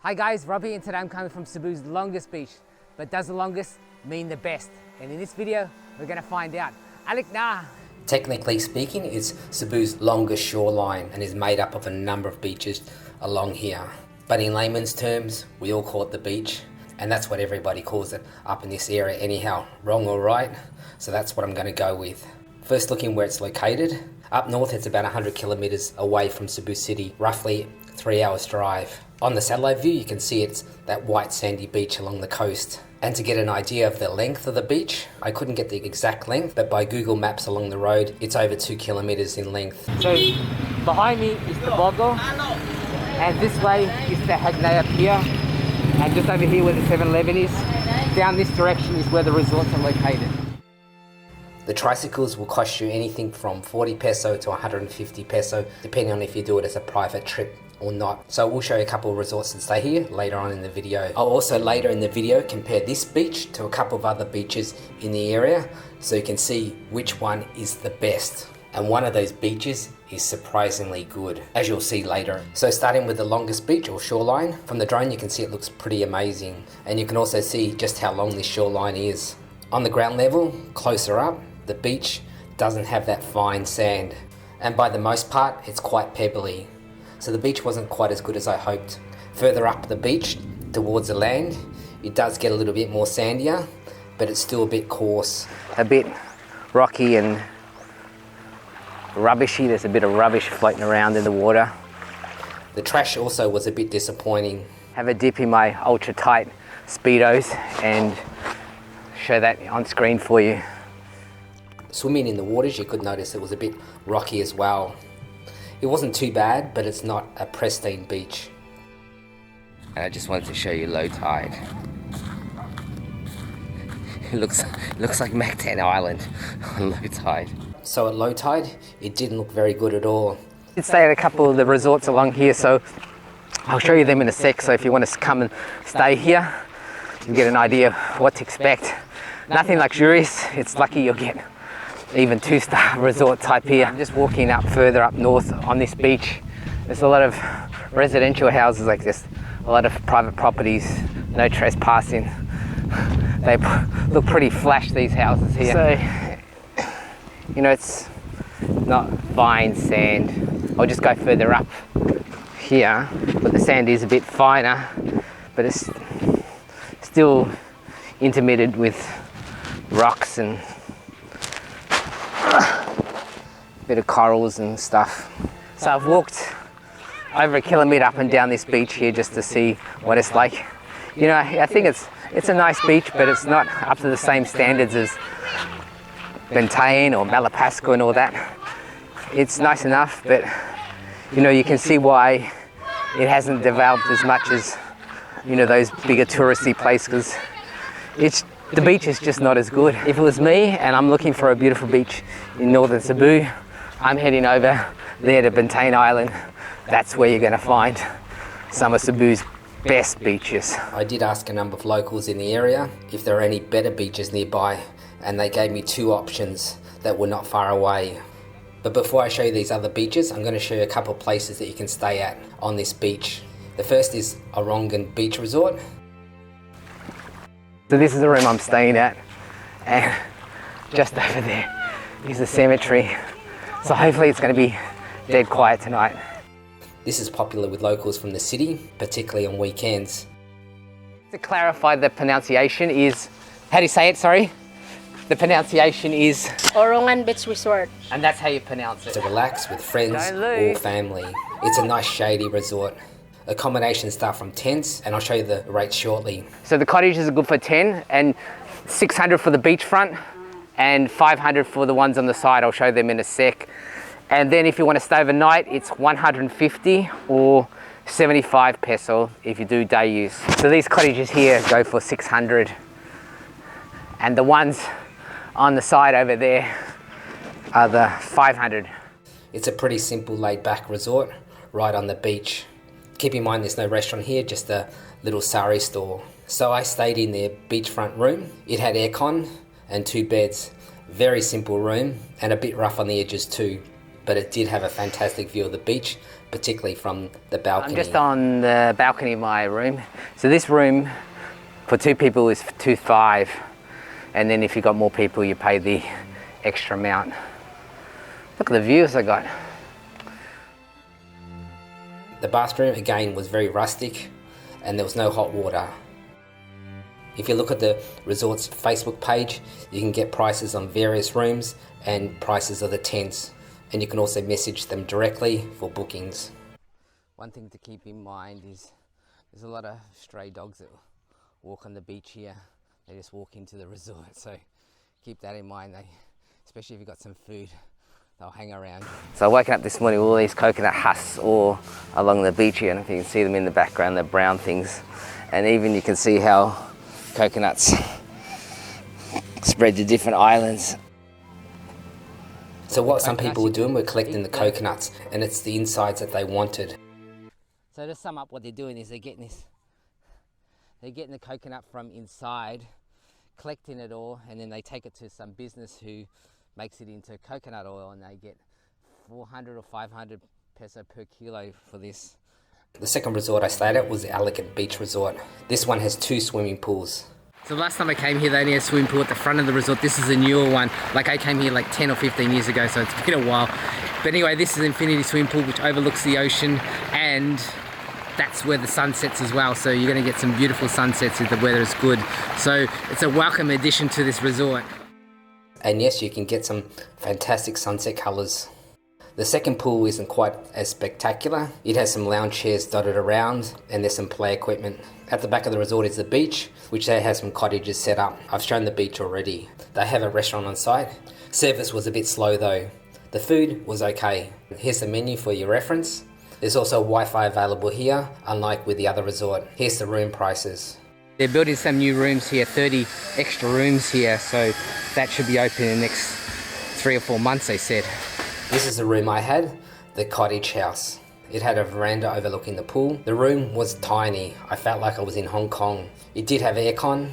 Hi guys, Rob here, and today I'm coming from Cebu's longest beach. But does the longest mean the best? And in this video, we're going to find out. Alik na! Technically speaking, it's Cebu's longest shoreline and is made up of a number of beaches along here. But in layman's terms, we all call it the beach, and that's what everybody calls it up in this area anyhow, wrong or right, so that's what I'm going to go with. First, looking where it's located. Up north, it's about 100 kilometers away from Cebu City, roughly 3 hours drive. On the satellite view, you can see it's that white sandy beach along the coast. And to get an idea of the length of the beach, I couldn't get the exact length, but by Google Maps along the road, it's over 2 kilometers in length. So behind me is the Bogo, and this way is the Hagnaya Pier, and just over here where the 7-Eleven is, down this direction is where the resorts are located. The tricycles will cost you anything from 40 peso to 150 peso, depending on if you do it as a private trip or not. So we'll show you a couple of resorts that stay here later on in the video. I'll also later in the video compare this beach to a couple of other beaches in the area so you can see which one is the best. And one of those beaches is surprisingly good, as you'll see later. So starting with the longest beach or shoreline, from the drone you can see it looks pretty amazing. And you can also see just how long this shoreline is. On the ground level, closer up, the beach doesn't have that fine sand. And by the most part, it's quite pebbly. So the beach wasn't quite as good as I hoped. Further up the beach, towards the land, it does get a little bit more sandier, but it's still a bit coarse. A bit rocky and rubbishy. There's a bit of rubbish floating around in the water. The trash also was a bit disappointing. Have a dip in my ultra tight Speedos and show that on screen for you. Swimming in the waters, you could notice it was a bit rocky as well. It wasn't too bad, but it's not a pristine beach. And I just wanted to show you low tide. It looks like Mactan Island on low tide. So at low tide, it didn't look very good at all. I did stay at a couple of the resorts along here, so I'll show you them in a sec. So if you want to come and stay here, you can get an idea of what to expect. Nothing luxurious. It's lucky you'll get even 2-star resort type here. I'm just walking up further up north on this beach. There's a lot of residential houses like this, a lot of private properties, no trespassing. They look pretty flash, these houses here. So, you know, it's not fine sand. I'll just go further up here, but the sand is a bit finer, but it's still intermittent with rocks and bit of corals and stuff. So I've walked over a kilometre up and down this beach here just to see what it's like. You know, I think it's a nice beach, but it's not up to the same standards as Bentaine or Malapascua and all that. It's nice enough, but you know, you can see why it hasn't developed as much as, you know, those bigger touristy places. The beach is just not as good. If it was me and I'm looking for a beautiful beach in northern Cebu, I'm heading over there to Bentaine Island. That's where you're going to find some of Cebu's best beaches. I did ask a number of locals in the area if there are any better beaches nearby, and they gave me 2 options that were not far away. But before I show you these other beaches, I'm going to show you a couple of places that you can stay at on this beach. The first is Orongan Beach Resort. So this is the room I'm staying at, and just over there is the cemetery. So hopefully it's going to be dead quiet tonight. This is popular with locals from the city, particularly on weekends. To clarify, the pronunciation is, how do you say it, sorry? The pronunciation is Orongan Beach Resort. And that's how you pronounce it. To relax with friends or family. It's a nice shady resort. Accommodations start from tents, and I'll show you the rates shortly. So the cottages are good for 10 and 600 for the beachfront and 500 for the ones on the side. I'll show them in a sec. And then if you want to stay overnight, it's 150 or 75 peso if you do day use. So these cottages here go for 600. And the ones on the side over there are the 500. It's a pretty simple laid back resort right on the beach. Keep in mind there's no restaurant here, just a little sari store. So I stayed in their beachfront room. It had aircon and 2 beds. Very simple room and a bit rough on the edges too. But it did have a fantastic view of the beach particularly from the balcony. I'm just on the balcony of my room. So this room for 2 people is $2,500, and then if you got more people you pay the extra amount. Look at the views I got. The bathroom again was very rustic and there was no hot water. If you look at the resort's Facebook page, you can get prices on various rooms and prices of the tents, and you can also message them directly for bookings. One thing to keep in mind is there's a lot of stray dogs that walk on the beach here. They just walk into the resort, so keep that in mind. Especially if you've got some food, they'll hang around. So I woke up this morning with all these coconut husks all along the beach here, and if you can see them in the background, the brown things, and even you can see how coconuts spread to different islands. So what some people were doing were collecting the coconuts, and it's the insides that they wanted. So to sum up, what they're doing is they're getting the coconut from inside, collecting it all, and then they take it to some business who makes it into coconut oil, and they get 400 or 500 peso per kilo for this. The second resort I stayed at was the Elegant Beach Resort. This one has 2 swimming pools. So last time I came here, they only had a swimming pool at the front of the resort. This is a newer one. Like I came here like 10 or 15 years ago, so it's been a while. But anyway, this is Infinity Swimming Pool, which overlooks the ocean, and that's where the sun sets as well. So you're gonna get some beautiful sunsets if the weather is good. So it's a welcome addition to this resort. And yes, you can get some fantastic sunset colors. The second pool isn't quite as spectacular. It has some lounge chairs dotted around, and there's some play equipment. At the back of the resort is the beach, which they have some cottages set up. I've shown the beach already. They have a restaurant on site. Service was a bit slow though. The food was okay. Here's the menu for your reference. There's also Wi-Fi available here, unlike with the other resort. Here's the room prices. They're building some new rooms here, 30 extra rooms here, so that should be open in the next 3 or 4 months, they said. This is the room I had, the cottage house. It had a veranda overlooking the pool. The room was tiny. I felt like I was in Hong Kong. It did have aircon,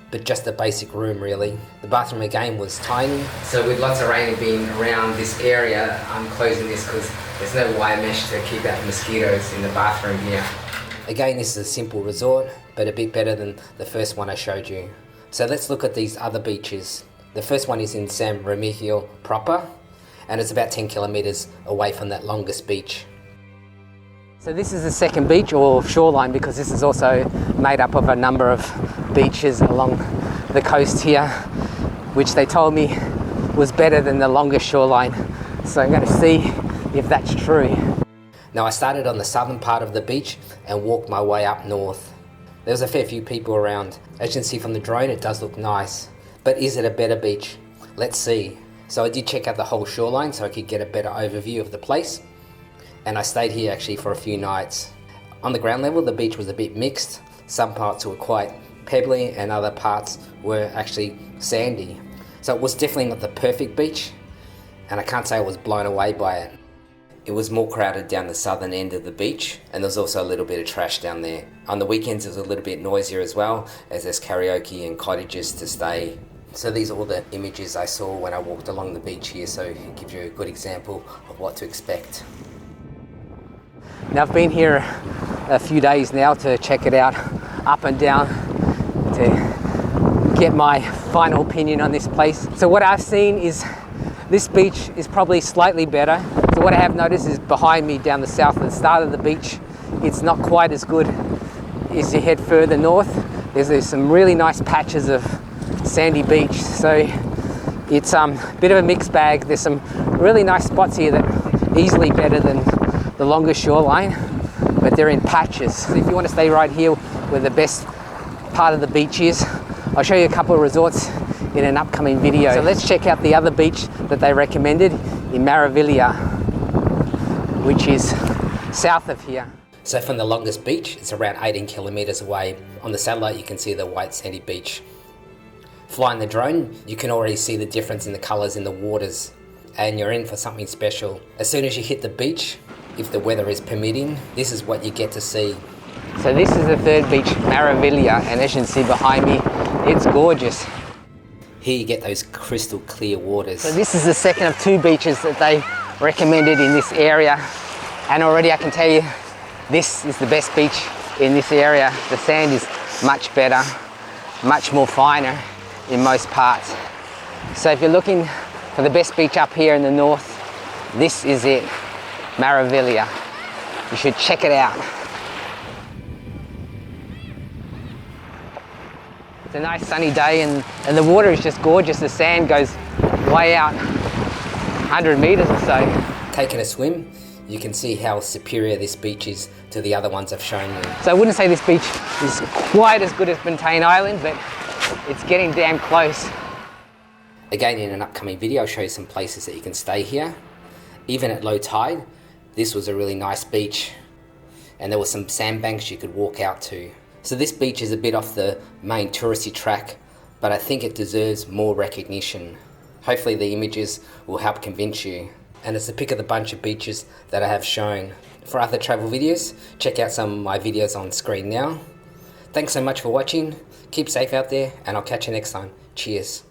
but just a basic room really. The bathroom again was tiny. So with lots of rain being around this area, I'm closing this because there's no wire mesh to keep out mosquitoes in the bathroom here. Again, this is a simple resort, but a bit better than the first one I showed you. So let's look at these other beaches. The first one is in San Remigio proper, and it's about 10 kilometers away from that longest beach. So this is the second beach or shoreline, because this is also made up of a number of beaches along the coast here, which they told me was better than the longest shoreline. So I'm going to see if that's true. Now I started on the southern part of the beach and walked my way up north. There was a fair few people around. As you can see from the drone, it does look nice. But is it a better beach? Let's see. So I did check out the whole shoreline so I could get a better overview of the place. And I stayed here actually for a few nights. On the ground level, the beach was a bit mixed. Some parts were quite pebbly and other parts were actually sandy. So it was definitely not the perfect beach, and I can't say I was blown away by it. It was more crowded down the southern end of the beach, and there's also a little bit of trash down there. On the weekends it was a little bit noisier as well, as there's karaoke and cottages to stay. So these are all the images I saw when I walked along the beach here, so it gives you a good example of what to expect. Now I've been here a few days now to check it out up and down, to get my final opinion on this place. So what I've seen is this beach is probably slightly better. So what I have noticed is behind me down the south at the start of the beach, it's not quite as good as you head further north. There's some really nice patches of sandy beach, so it's a bit of a mixed bag. There's some really nice spots here that are easily better than the longest shoreline, but they're in patches. So if you want to stay right here where the best part of the beach is, I'll show you a couple of resorts in an upcoming video. So let's check out the other beach that they recommended in Maravilla, which is south of here. So from the longest beach, it's around 18 kilometers away. On the satellite you can see the white sandy beach. Flying the drone, you can already see the difference in the colors in the waters, and you're in for something special. As soon as you hit the beach, if the weather is permitting, this is what you get to see. So this is the third beach, Maravilla, and as you can see behind me, it's gorgeous. Here you get those crystal clear waters. So this is the second of 2 beaches that they recommended in this area. And already I can tell you, this is the best beach in this area. The sand is much better, much more finer in most parts. So if you're looking for the best beach up here in the north, this is it, Maravilha. You should check it out. It's a nice sunny day and the water is just gorgeous. The sand goes way out, 100 meters or so. Taking a swim, you can see how superior this beach is to the other ones I've shown you. So I wouldn't say this beach is quite as good as Bentane Island, but it's getting damn close. Again, in an upcoming video, I'll show you some places that you can stay here. Even at low tide, this was a really nice beach, and there were some sandbanks you could walk out to. So this beach is a bit off the main touristy track, but I think it deserves more recognition. Hopefully the images will help convince you. And it's a pick of the bunch of beaches that I have shown. For other travel videos, check out some of my videos on screen now. Thanks so much for watching, keep safe out there, and I'll catch you next time. Cheers.